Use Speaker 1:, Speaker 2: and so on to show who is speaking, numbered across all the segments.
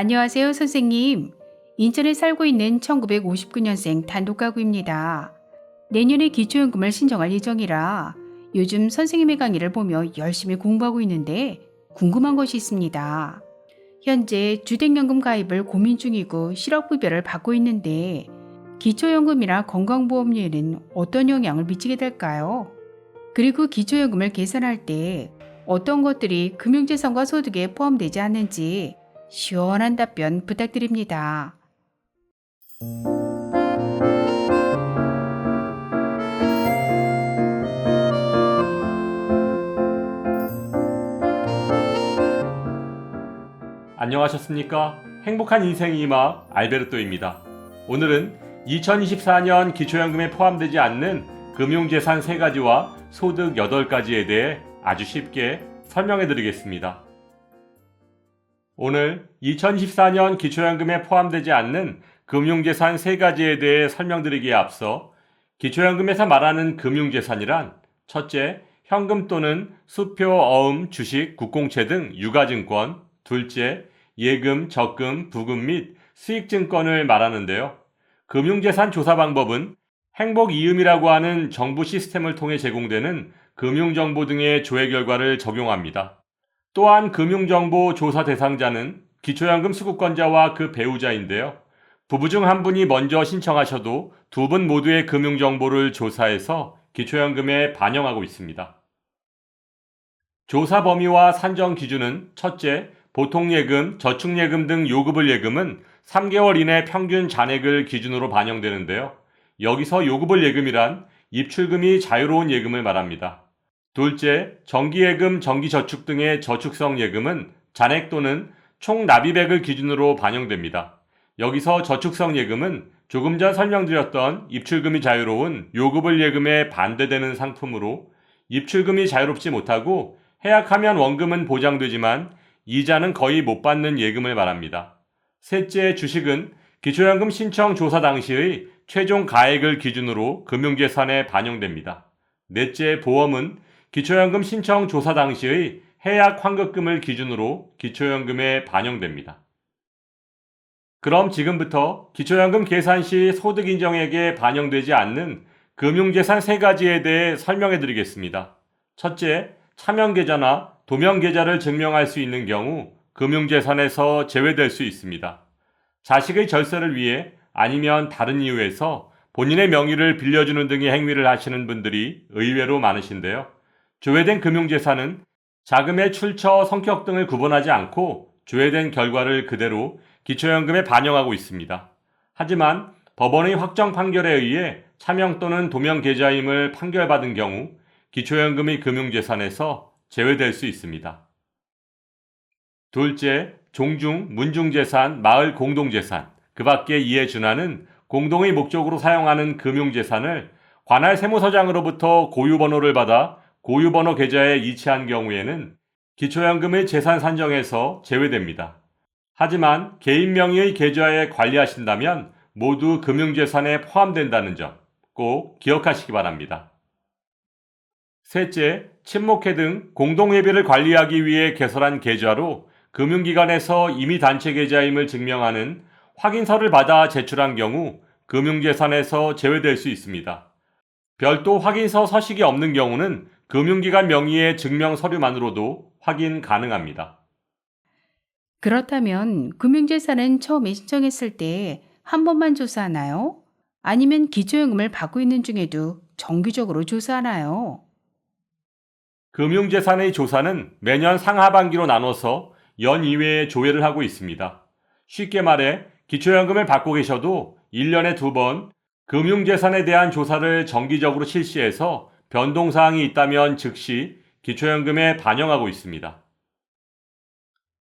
Speaker 1: 안녕하세요, 선생님. 인천에 살고 있는 1959년생 단독가구입니다. 내년에 기초연금을 신청할 예정이라 요즘 선생님의 강의를 보며 열심히 공부하고 있는데 궁금한 것이 있습니다. 현재 주택연금 가입을 고민 중이고 실업급여를 받고 있는데 기초연금이나 건강보험료에는 어떤 영향을 미치게 될까요? 그리고 기초연금을 계산할 때 어떤 것들이 금융재산과 소득에 포함되지 않는지 시원한 답변 부탁드립니다.
Speaker 2: 안녕하셨습니까? 행복한 인생의 이마 알베르토입니다. 오늘은 2024년 기초연금에 포함되지 않는 금융재산 3가지와 소득 8가지에 대해 아주 쉽게 설명해 드리겠습니다. 오늘 2024년 기초연금에 포함되지 않는 금융재산 3가지에 대해 설명드리기에 앞서 기초연금에서 말하는 금융재산이란 첫째, 현금 또는 수표, 어음, 주식, 국공채 등 유가증권, 둘째, 예금, 적금, 부금 및 수익증권을 말하는데요. 금융재산 조사 방법은 행복이음이라고 하는 정부 시스템을 통해 제공되는 금융정보 등의 조회 결과를 적용합니다. 또한 금융정보 조사 대상자는 기초연금 수급권자와 그 배우자인데요. 부부 중 한 분이 먼저 신청하셔도 두 분 모두의 금융정보를 조사해서 기초연금에 반영하고 있습니다. 조사 범위와 산정 기준은 첫째, 보통예금, 저축예금 등 요급을 예금은 3개월 이내 평균 잔액을 기준으로 반영되는데요. 여기서 요급을 예금이란 입출금이 자유로운 예금을 말합니다. 둘째, 정기예금, 정기저축 등의 저축성 예금은 잔액 또는 총 납입액을 기준으로 반영됩니다. 여기서 저축성 예금은 조금 전 설명드렸던 입출금이 자유로운 요급을 예금에 반대되는 상품으로 입출금이 자유롭지 못하고 해약하면 원금은 보장되지만 이자는 거의 못 받는 예금을 말합니다. 셋째, 주식은 기초연금 신청 조사 당시의 최종 가액을 기준으로 금융재산에 반영됩니다. 넷째, 보험은 기초연금 신청 조사 당시의 해약 환급금을 기준으로 기초연금에 반영됩니다. 그럼 지금부터 기초연금 계산 시 소득인정액에 반영되지 않는 금융재산 3가지에 대해 설명해 드리겠습니다. 첫째, 차명계좌나 도명계좌를 증명할 수 있는 경우 금융재산에서 제외될 수 있습니다. 자식의 절세를 위해 아니면 다른 이유에서 본인의 명의를 빌려주는 등의 행위를 하시는 분들이 의외로 많으신데요. 조회된 금융재산은 자금의 출처, 성격 등을 구분하지 않고 조회된 결과를 그대로 기초연금에 반영하고 있습니다. 하지만 법원의 확정 판결에 의해 차명 또는 도명 계좌임을 판결받은 경우 기초연금의 금융재산에서 제외될 수 있습니다. 둘째, 종중, 문중재산, 마을 공동재산, 그 밖에 이에 준하는 공동의 목적으로 사용하는 금융재산을 관할 세무서장으로부터 고유번호를 받아 고유번호 계좌에 이체한 경우에는 기초연금의 재산 산정에서 제외됩니다. 하지만 개인 명의의 계좌에 관리하신다면 모두 금융재산에 포함된다는 점 꼭 기억하시기 바랍니다. 셋째, 친목회 등 공동회비를 관리하기 위해 개설한 계좌로 금융기관에서 임의단체 계좌임을 증명하는 확인서를 받아 제출한 경우 금융재산에서 제외될 수 있습니다. 별도 확인서 서식이 없는 경우는 금융기관 명의의 증명 서류만으로도 확인 가능합니다.
Speaker 1: 그렇다면 금융재산은 처음에 신청했을 때 한 번만 조사하나요? 아니면 기초연금을 받고 있는 중에도 정기적으로 조사하나요?
Speaker 2: 금융재산의 조사는 매년 상하반기로 나눠서 연 2회에 조회를 하고 있습니다. 쉽게 말해 기초연금을 받고 계셔도 1년에 2번 금융재산에 대한 조사를 정기적으로 실시해서 변동사항이 있다면 즉시 기초연금에 반영하고 있습니다.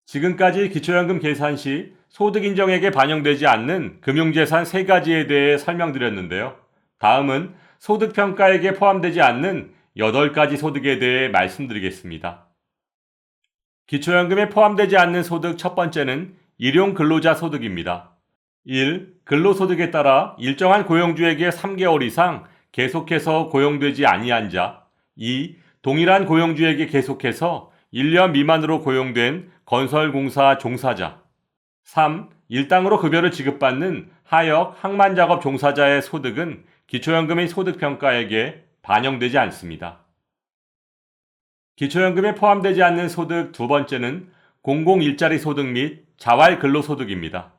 Speaker 2: 지금까지 기초연금 계산 시 소득인정액에 반영되지 않는 금융재산 3가지에 대해 설명드렸는데요. 다음은 소득평가액에 포함되지 않는 8가지 소득에 대해 말씀드리겠습니다. 기초연금에 포함되지 않는 소득 첫 번째는 일용근로자 소득입니다. 1. 근로소득에 따라 일정한 고용주에게 3개월 이상 계속해서 고용되지 아니한 자. 2. 동일한 고용주에게 계속해서 1년 미만으로 고용된 건설공사 종사자. 3. 일당으로 급여를 지급받는 하역, 항만작업 종사자의 소득은 기초연금의 소득평가액에 반영되지 않습니다. 기초연금에 포함되지 않는 소득 두 번째는 공공일자리 소득 및 자활근로소득입니다.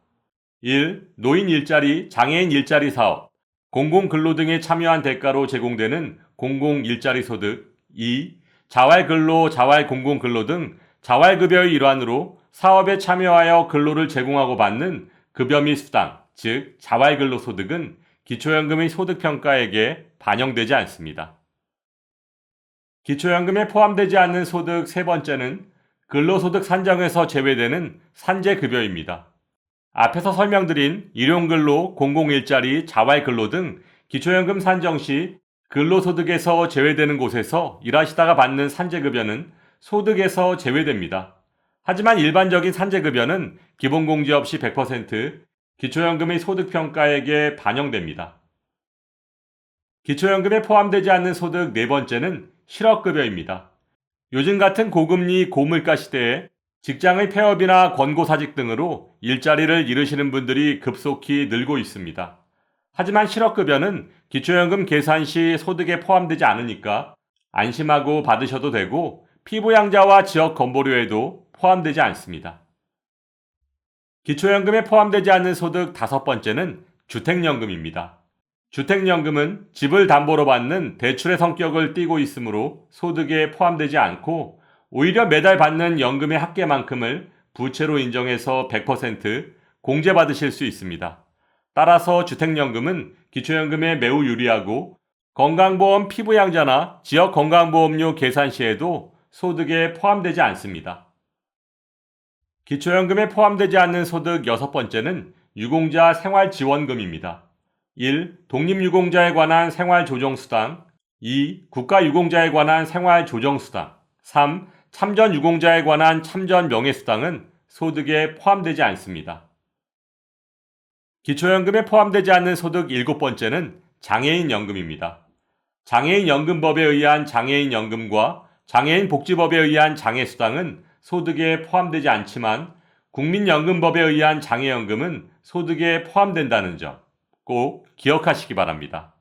Speaker 2: 1. 노인 일자리, 장애인 일자리 사업, 공공근로 등에 참여한 대가로 제공되는 공공일자리 소득. 2. 자활근로, 자활공공근로 등 자활급여의 일환으로 사업에 참여하여 근로를 제공하고 받는 급여 및 수당, 즉 자활근로소득은 기초연금의 소득평가액에 반영되지 않습니다. 기초연금에 포함되지 않는 소득 세 번째는 근로소득 산정에서 제외되는 산재급여입니다. 앞에서 설명드린 일용근로, 공공일자리, 자활근로 등 기초연금 산정 시 근로소득에서 제외되는 곳에서 일하시다가 받는 산재급여는 소득에서 제외됩니다. 하지만 일반적인 산재급여는 기본공제 없이 100% 기초연금의 소득평가액에 반영됩니다. 기초연금에 포함되지 않는 소득 네 번째는 실업급여입니다. 요즘 같은 고금리 고물가 시대에 직장의 폐업이나 권고사직 등으로 일자리를 잃으시는 분들이 급속히 늘고 있습니다. 하지만 실업급여는 기초연금 계산 시 소득에 포함되지 않으니까 안심하고 받으셔도 되고 피부양자와 지역 건보료에도 포함되지 않습니다. 기초연금에 포함되지 않는 소득 다섯 번째는 주택연금입니다. 주택연금은 집을 담보로 받는 대출의 성격을 띠고 있으므로 소득에 포함되지 않고 오히려 매달 받는 연금의 합계만큼을 부채로 인정해서 100% 공제받으실 수 있습니다. 따라서 주택연금은 기초연금에 매우 유리하고 건강보험 피부양자나 지역건강보험료 계산 시에도 소득에 포함되지 않습니다. 기초연금에 포함되지 않는 소득 여섯 번째는 유공자 생활지원금입니다. 1. 독립유공자에 관한 생활조정수당. 2. 국가유공자에 관한 생활조정수당. 3. 참전유공자에 관한 참전명예수당은 소득에 포함되지 않습니다. 기초연금에 포함되지 않는 소득 일곱 번째는 장애인연금입니다. 장애인연금법에 의한 장애인연금과 장애인복지법에 의한 장애수당은 소득에 포함되지 않지만 국민연금법에 의한 장애연금은 소득에 포함된다는 점 꼭 기억하시기 바랍니다.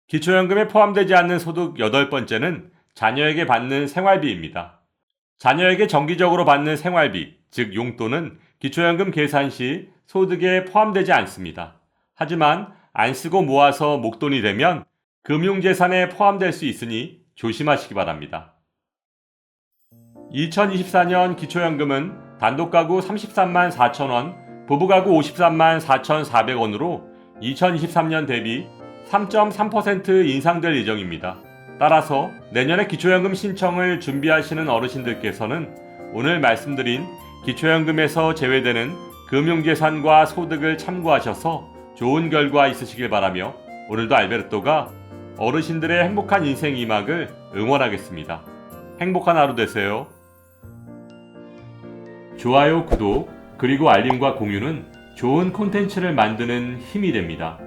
Speaker 2: 기초연금에 포함되지 않는 소득 여덟 번째는 자녀에게 받는 생활비입니다. 자녀에게 정기적으로 받는 생활비, 즉 용돈은 기초연금 계산 시 소득에 포함되지 않습니다. 하지만 안 쓰고 모아서 목돈이 되면 금융재산에 포함될 수 있으니 조심하시기 바랍니다. 2024년 기초연금은 단독가구 33만 4천원, 부부가구 53만 4,400원으로 2023년 대비 3.3% 인상될 예정입니다. 따라서 내년에 기초연금 신청을 준비하시는 어르신들께서는 오늘 말씀드린 기초연금에서 제외되는 금융재산과 소득을 참고하셔서 좋은 결과 있으시길 바라며 오늘도 알베르토가 어르신들의 행복한 인생 이막을 응원하겠습니다. 행복한 하루 되세요. 좋아요, 구독, 그리고 알림과 공유는 좋은 콘텐츠를 만드는 힘이 됩니다.